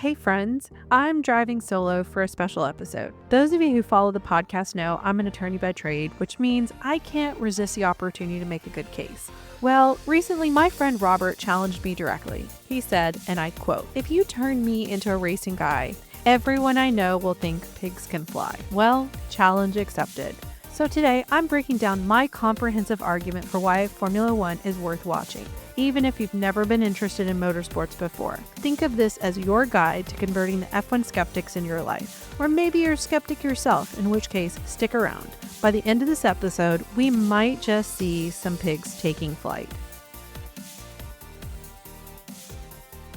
Hey friends, I'm driving solo for a special episode. Those of you who follow the podcast know I'm an attorney by trade, which means I can't resist the opportunity to make a good case. Well, recently my friend Robert challenged me directly. He said, and I quote, "If you turn me into a racing guy, everyone I know will think pigs can fly." Well, challenge accepted. So today I'm breaking down my comprehensive argument for why Formula One is worth watching, even if you've never been interested in motorsports before. Think of this as your guide to converting the F1 skeptics in your life. Or maybe you're a skeptic yourself, in which case, stick around. By the end of this episode, we might just see some pigs taking flight.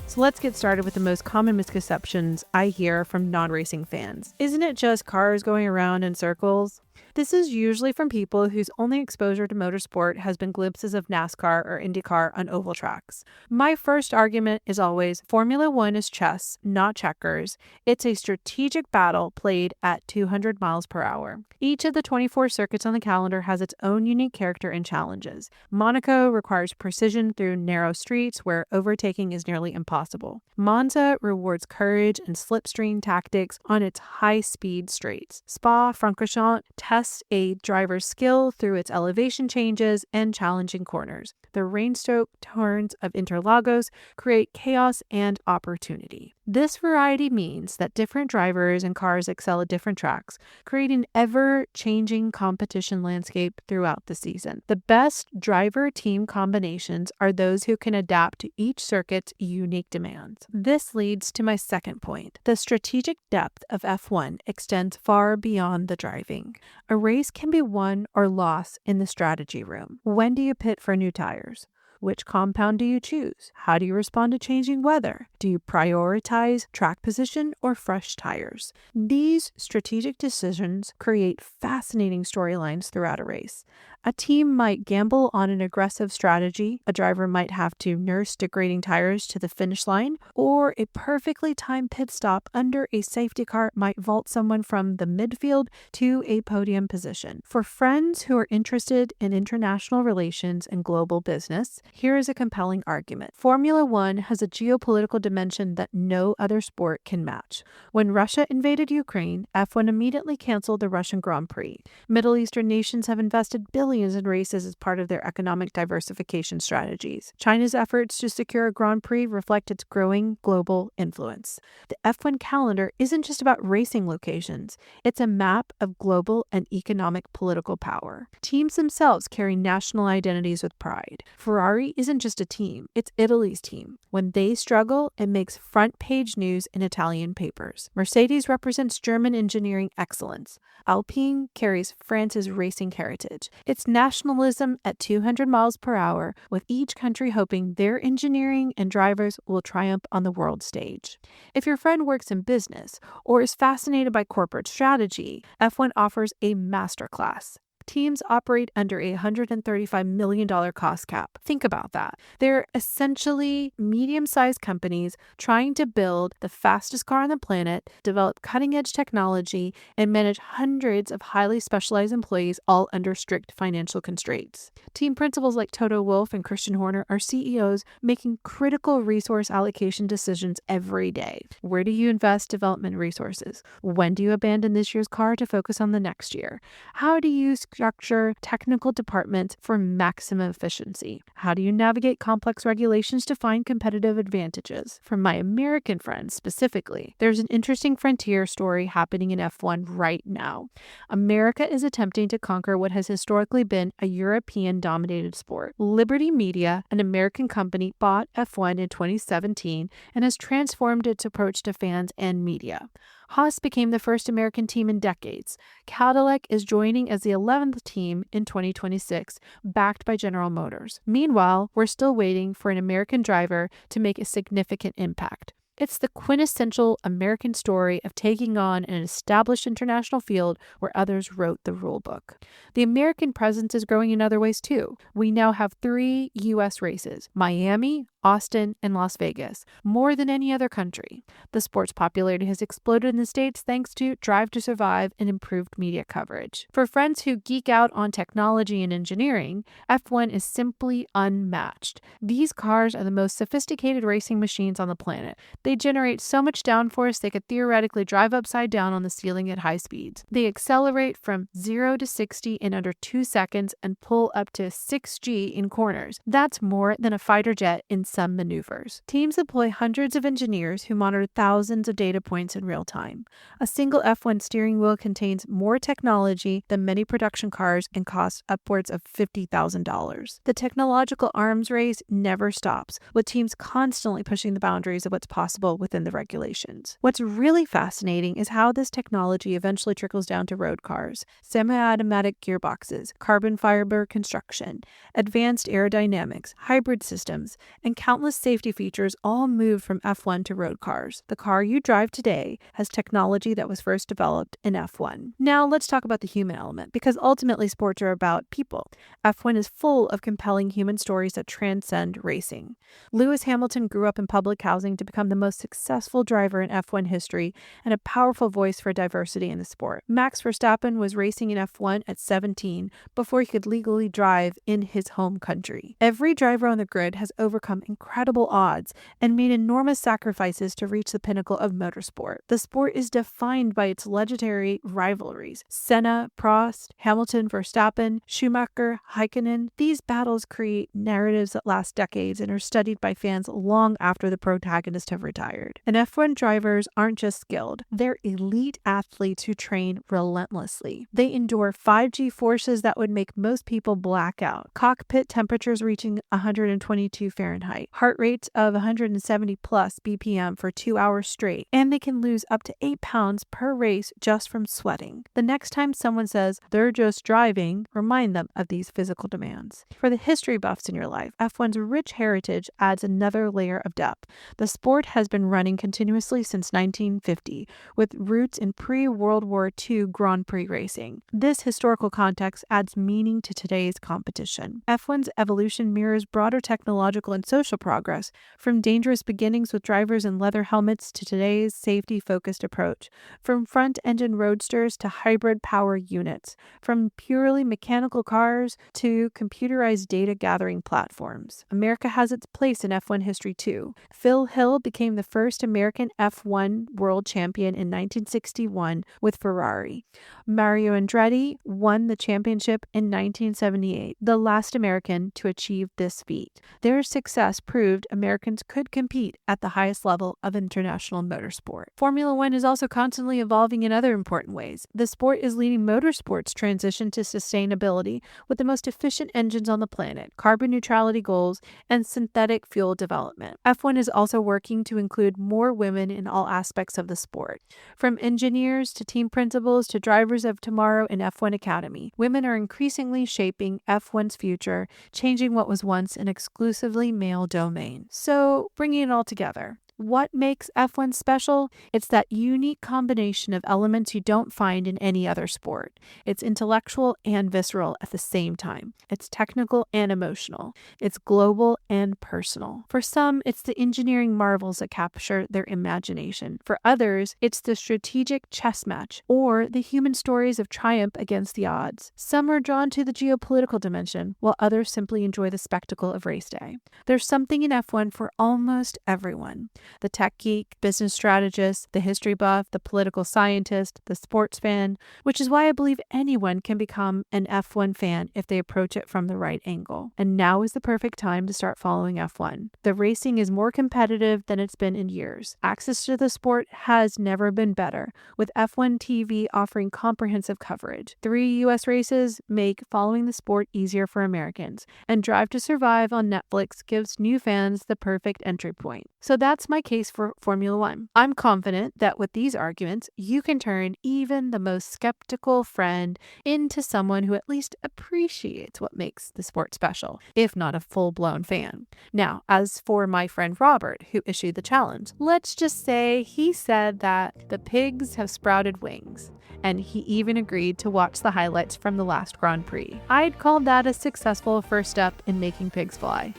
So let's get started with the most common misconceptions I hear from non-racing fans. Isn't it just cars going around in circles? This is usually from people whose only exposure to motorsport has been glimpses of NASCAR or IndyCar on oval tracks. My first argument is always Formula One is chess, not checkers. It's a strategic battle played at 200 miles per hour. Each of the 24 circuits on the calendar has its own unique character and challenges. Monaco requires precision through narrow streets where overtaking is nearly impossible. Monza rewards courage and slipstream tactics on its high-speed straights. Spa-Francorchamps tests a driver's skill through its elevation changes and challenging corners. The rain-soaked turns of Interlagos create chaos and opportunity. This variety means that different drivers and cars excel at different tracks, creating an ever-changing competition landscape throughout the season. The best driver-team combinations are those who can adapt to each circuit's unique demands. This leads to my second point. The strategic depth of F1 extends far beyond the driving. A race can be won or lost in the strategy room. When do you pit for new tires? Which compound do you choose? How do you respond to changing weather? Do you prioritize track position or fresh tires? These strategic decisions create fascinating storylines throughout a race. A team might gamble on an aggressive strategy, a driver might have to nurse degrading tires to the finish line, or a perfectly timed pit stop under a safety car might vault someone from the midfield to a podium position. For friends who are interested in international relations and global business, here is a compelling argument. Formula One has a geopolitical dimension that no other sport can match. When Russia invaded Ukraine, F1 immediately canceled the Russian Grand Prix. Middle Eastern nations have invested billions in races as part of their economic diversification strategies. China's efforts to secure a Grand Prix reflect its growing global influence. The F1 calendar isn't just about racing locations. It's a map of global and economic political power. Teams themselves carry national identities with pride. Ferrari isn't just a team, it's Italy's team. When they struggle, it makes front-page news in Italian papers. Mercedes represents German engineering excellence. Alpine carries France's racing heritage. It's nationalism at 200 miles per hour, with each country hoping their engineering and drivers will triumph on the world stage. If your friend works in business or is fascinated by corporate strategy, F1 offers a masterclass. Teams operate under a $135 million cost cap. Think about that. They're essentially medium-sized companies trying to build the fastest car on the planet, develop cutting-edge technology, and manage hundreds of highly specialized employees, all under strict financial constraints. Team principals like Toto Wolff and Christian Horner are CEOs making critical resource allocation decisions every day. Where do you invest development resources? When do you abandon this year's car to focus on the next year? How do you structure technical departments for maximum efficiency? How do you navigate complex regulations to find competitive advantages? For my American friends specifically, there's an interesting frontier story happening in F1 right now. America is attempting to conquer what has historically been a European-dominated sport. Liberty Media, an American company, bought F1 in 2017 and has transformed its approach to fans and media. Haas became the first American team in decades. Cadillac is joining as the 11th team in 2026, backed by General Motors. Meanwhile, we're still waiting for an American driver to make a significant impact. It's the quintessential American story of taking on an established international field where others wrote the rulebook. The American presence is growing in other ways too. We now have 3 U.S. races: Miami, Austin, and Las Vegas, more than any other country. The sport's popularity has exploded in the States thanks to Drive to Survive and improved media coverage. For friends who geek out on technology and engineering, F1 is simply unmatched. These cars are the most sophisticated racing machines on the planet. They generate so much downforce they could theoretically drive upside down on the ceiling at high speeds. They accelerate from 0 to 60 in under 2 seconds and pull up to 6G in corners. That's more than a fighter jet in some maneuvers. Teams employ hundreds of engineers who monitor thousands of data points in real time. A single F1 steering wheel contains more technology than many production cars and costs upwards of $50,000. The technological arms race never stops, with teams constantly pushing the boundaries of what's possible within the regulations. What's really fascinating is how this technology eventually trickles down to road cars, semi-automatic gearboxes, carbon fiber construction, advanced aerodynamics, hybrid systems, and countless safety features all moved from F1 to road cars. The car you drive today has technology that was first developed in F1. Now let's talk about the human element, because ultimately sports are about people. F1 is full of compelling human stories that transcend racing. Lewis Hamilton grew up in public housing to become the most successful driver in F1 history and a powerful voice for diversity in the sport. Max Verstappen was racing in F1 at 17 before he could legally drive in his home country. Every driver on the grid has overcome incredible odds and made enormous sacrifices to reach the pinnacle of motorsport. The sport is defined by its legendary rivalries. Senna, Prost, Hamilton, Verstappen, Schumacher, Häkkinen. These battles create narratives that last decades and are studied by fans long after the protagonists have retired. And F1 drivers aren't just skilled, they're elite athletes who train relentlessly. They endure 5G forces that would make most people black out, cockpit temperatures reaching 122 Fahrenheit, heart rates of 170 plus BPM for 2 hours straight, and they can lose up to 8 pounds per race just from sweating. The next time someone says they're just driving, remind them of these physical demands. For the history buffs in your life, F1's rich heritage adds another layer of depth. The sport has been running continuously since 1950, with roots in pre-World War II Grand Prix racing. This historical context adds meaning to today's competition. F1's evolution mirrors broader technological and social progress, from dangerous beginnings with drivers in leather helmets to today's safety-focused approach, from front-engine roadsters to hybrid power units, from purely mechanical cars to computerized data-gathering platforms. America has its place in F1 history too. Phil Hill became the first American F1 world champion in 1961 with Ferrari. Mario Andretti won the championship in 1978, the last American to achieve this feat. Their success proved Americans could compete at the highest level of international motorsport. Formula One is also constantly evolving in other important ways. The sport is leading motorsport's transition to sustainability with the most efficient engines on the planet, carbon neutrality goals, and synthetic fuel development. F1 is also working to include more women in all aspects of the sport. From engineers to team principals to drivers of tomorrow in F1 Academy, women are increasingly shaping F1's future, changing what was once an exclusively male domain. So, bringing it all together, what makes F1 special? It's that unique combination of elements you don't find in any other sport. It's intellectual and visceral at the same time. It's technical and emotional. It's global and personal. For some, it's the engineering marvels that capture their imagination. For others, it's the strategic chess match or the human stories of triumph against the odds. Some are drawn to the geopolitical dimension, while others simply enjoy the spectacle of race day. There's something in F1 for almost everyone. The tech geek, business strategist, the history buff, the political scientist, the sports fan, which is why I believe anyone can become an F1 fan if they approach it from the right angle. And now is the perfect time to start following F1. The racing is more competitive than it's been in years. Access to the sport has never been better, with F1 TV offering comprehensive coverage. 3 U.S. races make following the sport easier for Americans, and Drive to Survive on Netflix gives new fans the perfect entry point. So that's my case for Formula One. I'm confident that with these arguments, you can turn even the most skeptical friend into someone who at least appreciates what makes the sport special, if not a full-blown fan. Now, as for my friend Robert, who issued the challenge, let's just say he said that the pigs have sprouted wings, and he even agreed to watch the highlights from the last Grand Prix. I'd call that a successful first step in making pigs fly.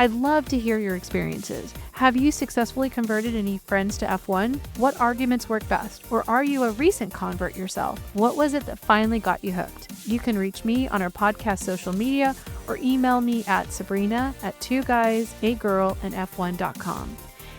I'd love to hear your experiences. Have you successfully converted any friends to F1? What arguments work best? Or are you a recent convert yourself? What was it that finally got you hooked? You can reach me on our podcast social media or email me at sabrina@2guys8girlandf1.com.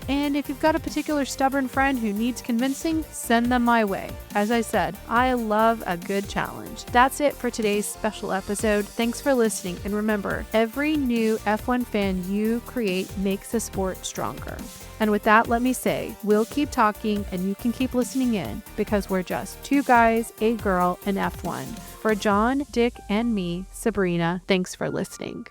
And if you've got a particular stubborn friend who needs convincing, send them my way. As I said, I love a good challenge. That's it for today's special episode. Thanks for listening. And remember, every new F1 fan you create makes the sport stronger. And with that, let me say, we'll keep talking and you can keep listening in because we're just 2 guys, a girl, and F1. For John, Dick, and me, Sabrina, thanks for listening.